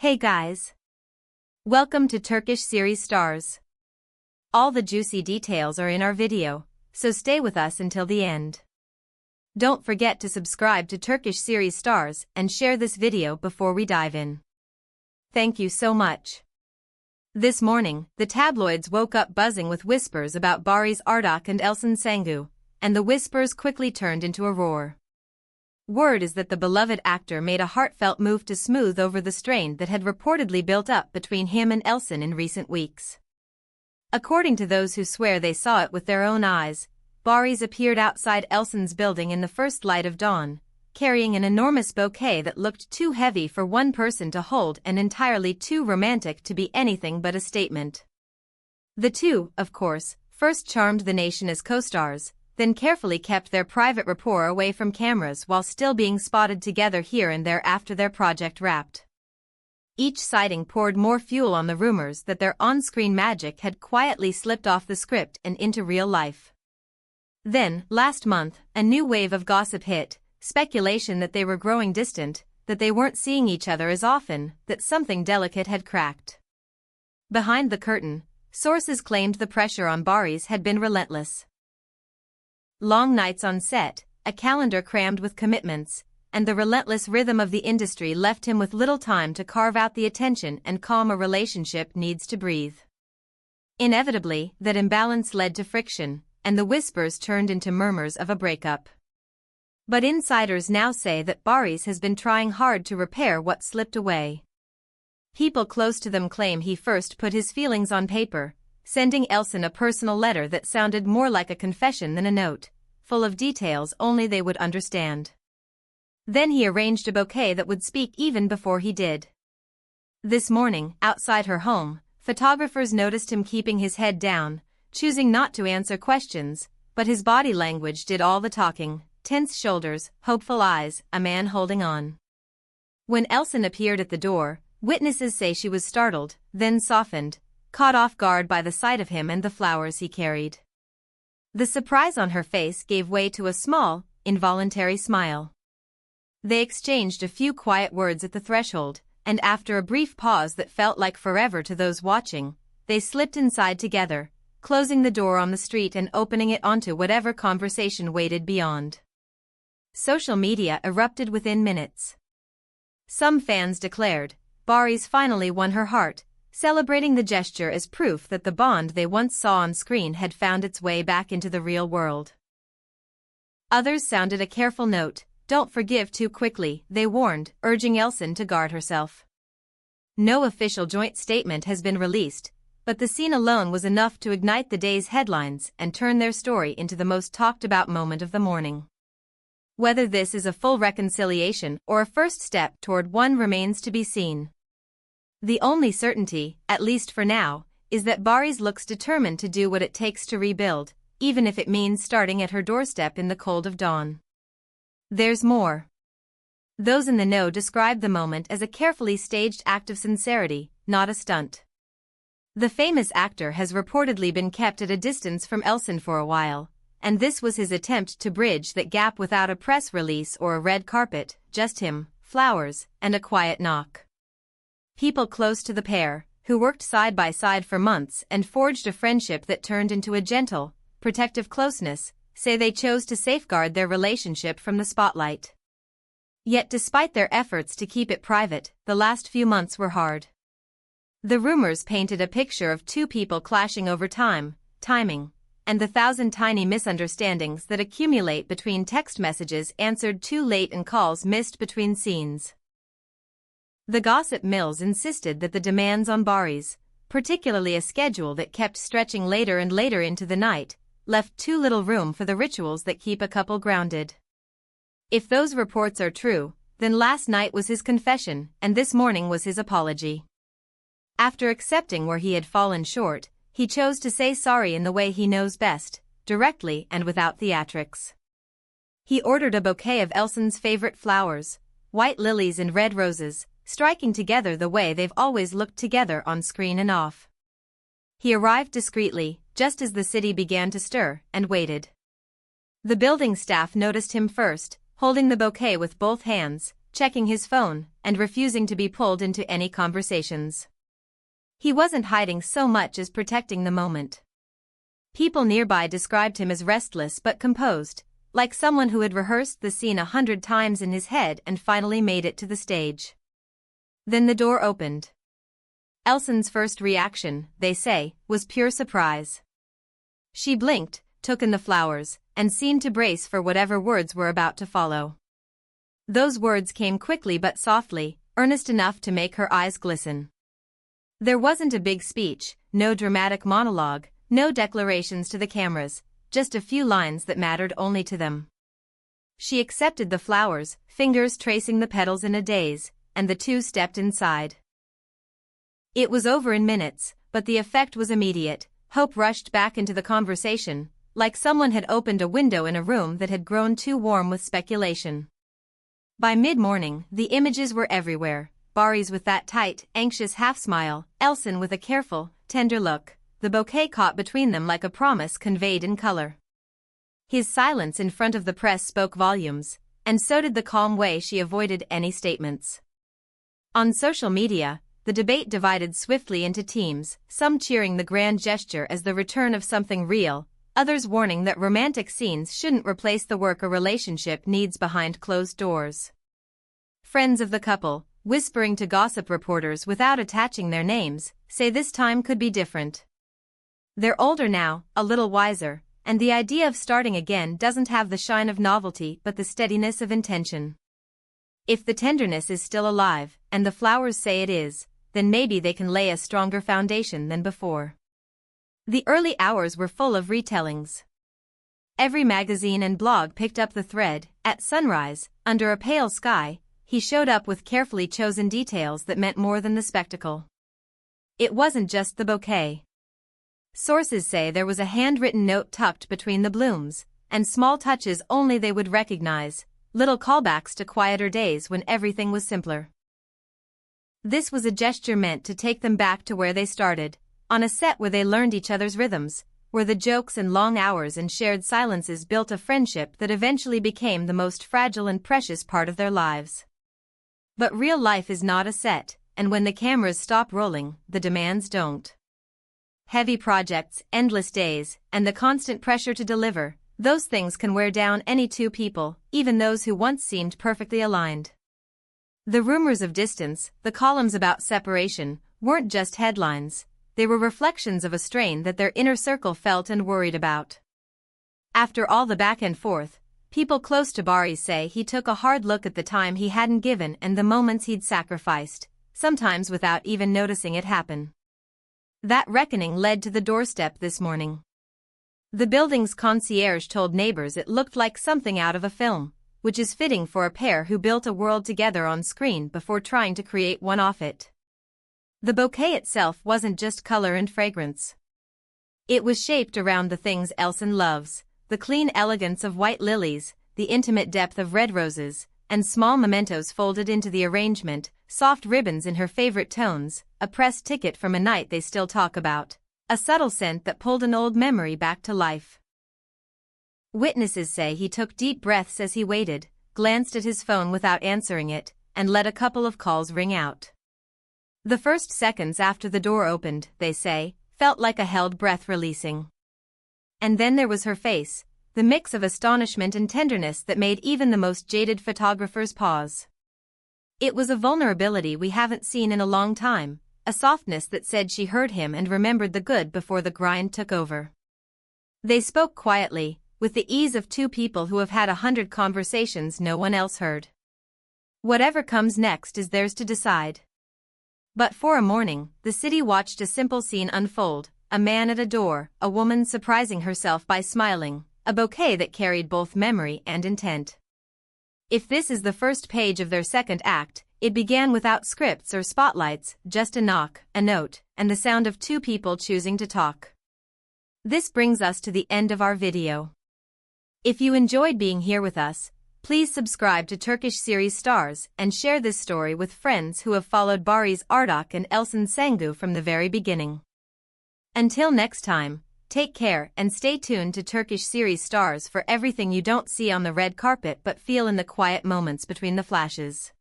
Hey guys! Welcome to Turkish series stars. All the juicy details are in our video, so stay with us until the end. Don't forget to subscribe to Turkish series stars and share this video before we dive in. Thank you so much. This morning, the tabloids woke up buzzing with whispers about Barış Arduç and Elçin Sangu, and the whispers quickly turned into a roar. Word is that the beloved actor made a heartfelt move to smooth over the strain that had reportedly built up between him and Elçin in recent weeks. According to those who swear they saw it with their own eyes, Barış appeared outside Elçin's building in the first light of dawn, carrying an enormous bouquet that looked too heavy for one person to hold and entirely too romantic to be anything but a statement. The two, of course, first charmed the nation as co-stars, then carefully kept their private rapport away from cameras while still being spotted together here and there after their project wrapped. Each sighting poured more fuel on the rumors that their on-screen magic had quietly slipped off the script and into real life. Then, last month, a new wave of gossip hit, speculation that they were growing distant, that they weren't seeing each other as often, that something delicate had cracked. Behind the curtain, sources claimed the pressure on Barış had been relentless. Long nights on set, a calendar crammed with commitments, and the relentless rhythm of the industry left him with little time to carve out the attention and calm a relationship needs to breathe. Inevitably, that imbalance led to friction, and the whispers turned into murmurs of a breakup. But insiders now say that Barış has been trying hard to repair what slipped away. People close to them claim he first put his feelings on paper, sending Elçin a personal letter that sounded more like a confession than a note, full of details only they would understand. Then he arranged a bouquet that would speak even before he did. This morning, outside her home, photographers noticed him keeping his head down, choosing not to answer questions, but his body language did all the talking, tense shoulders, hopeful eyes, a man holding on. When Elçin appeared at the door, witnesses say she was startled, then softened, caught off guard by the sight of him and the flowers he carried. The surprise on her face gave way to a small, involuntary smile. They exchanged a few quiet words at the threshold, and after a brief pause that felt like forever to those watching, they slipped inside together, closing the door on the street and opening it onto whatever conversation waited beyond. Social media erupted within minutes. Some fans declared, Barış finally won her heart, celebrating the gesture as proof that the bond they once saw on screen had found its way back into the real world. Others sounded a careful note, don't forgive too quickly, they warned, urging Elçin to guard herself. No official joint statement has been released, but the scene alone was enough to ignite the day's headlines and turn their story into the most talked-about moment of the morning. Whether this is a full reconciliation or a first step toward one remains to be seen. The only certainty, at least for now, is that Barış looks determined to do what it takes to rebuild, even if it means starting at her doorstep in the cold of dawn. There's more. Those in the know describe the moment as a carefully staged act of sincerity, not a stunt. The famous actor has reportedly been kept at a distance from Elçin for a while, and this was his attempt to bridge that gap without a press release or a red carpet, just him, flowers, and a quiet knock. People close to the pair, who worked side by side for months and forged a friendship that turned into a gentle, protective closeness, say they chose to safeguard their relationship from the spotlight. Yet despite their efforts to keep it private, the last few months were hard. The rumors painted a picture of two people clashing over timing, and the thousand tiny misunderstandings that accumulate between text messages answered too late and calls missed between scenes. The gossip mills insisted that the demands on Barış, particularly a schedule that kept stretching later and later into the night, left too little room for the rituals that keep a couple grounded. If those reports are true, then last night was his confession and this morning was his apology. After accepting where he had fallen short, he chose to say sorry in the way he knows best, directly and without theatrics. He ordered a bouquet of Elçin's favorite flowers, white lilies and red roses, striking together the way they've always looked together on screen and off. He arrived discreetly, just as the city began to stir, and waited. The building staff noticed him first, holding the bouquet with both hands, checking his phone, and refusing to be pulled into any conversations. He wasn't hiding so much as protecting the moment. People nearby described him as restless but composed, like someone who had rehearsed the scene 100 times in his head and finally made it to the stage. Then the door opened. Elçin's first reaction, they say, was pure surprise. She blinked, took in the flowers, and seemed to brace for whatever words were about to follow. Those words came quickly but softly, earnest enough to make her eyes glisten. There wasn't a big speech, no dramatic monologue, no declarations to the cameras, just a few lines that mattered only to them. She accepted the flowers, fingers tracing the petals in a daze, and the two stepped inside. It was over in minutes, but the effect was immediate. Hope rushed back into the conversation, like someone had opened a window in a room that had grown too warm with speculation. By mid-morning, the images were everywhere. Barış with that tight, anxious half-smile, Elçin with a careful, tender look, the bouquet caught between them like a promise conveyed in color. His silence in front of the press spoke volumes, and so did the calm way she avoided any statements. On social media, the debate divided swiftly into teams, some cheering the grand gesture as the return of something real, others warning that romantic scenes shouldn't replace the work a relationship needs behind closed doors. Friends of the couple, whispering to gossip reporters without attaching their names, say this time could be different. They're older now, a little wiser, and the idea of starting again doesn't have the shine of novelty but the steadiness of intention. If the tenderness is still alive, and the flowers say it is, then maybe they can lay a stronger foundation than before. The early hours were full of retellings. Every magazine and blog picked up the thread. At sunrise, under a pale sky, he showed up with carefully chosen details that meant more than the spectacle. It wasn't just the bouquet. Sources say there was a handwritten note tucked between the blooms, and small touches only they would recognize, little callbacks to quieter days when everything was simpler. This was a gesture meant to take them back to where they started, on a set where they learned each other's rhythms, where the jokes and long hours and shared silences built a friendship that eventually became the most fragile and precious part of their lives. But real life is not a set, and when the cameras stop rolling, the demands don't. Heavy projects, endless days, and the constant pressure to deliver, those things can wear down any two people, even those who once seemed perfectly aligned. The rumors of distance, the columns about separation, weren't just headlines, they were reflections of a strain that their inner circle felt and worried about. After all the back and forth, people close to Barış say he took a hard look at the time he hadn't given and the moments he'd sacrificed, sometimes without even noticing it happen. That reckoning led to the doorstep this morning. The building's concierge told neighbors it looked like something out of a film, which is fitting for a pair who built a world together on screen before trying to create one off it. The bouquet itself wasn't just color and fragrance. It was shaped around the things Elçin loves, the clean elegance of white lilies, the intimate depth of red roses, and small mementos folded into the arrangement, soft ribbons in her favorite tones, a pressed ticket from a night they still talk about, a subtle scent that pulled an old memory back to life. Witnesses say he took deep breaths as he waited, glanced at his phone without answering it, and let a couple of calls ring out. The first seconds after the door opened, they say, felt like a held breath releasing. And then there was her face, the mix of astonishment and tenderness that made even the most jaded photographers pause. It was a vulnerability we haven't seen in a long time, a softness that said she heard him and remembered the good before the grind took over. They spoke quietly, with the ease of two people who have had 100 conversations no one else heard. Whatever comes next is theirs to decide. But for a morning, the city watched a simple scene unfold, a man at a door, a woman surprising herself by smiling, a bouquet that carried both memory and intent. If this is the first page of their second act, it began without scripts or spotlights, just a knock, a note, and the sound of two people choosing to talk. This brings us to the end of our video. If you enjoyed being here with us, please subscribe to Turkish series Stars and share this story with friends who have followed Barış Arduç and Elçin Sangu from the very beginning. Until next time, take care and stay tuned to Turkish series Stars for everything you don't see on the red carpet but feel in the quiet moments between the flashes.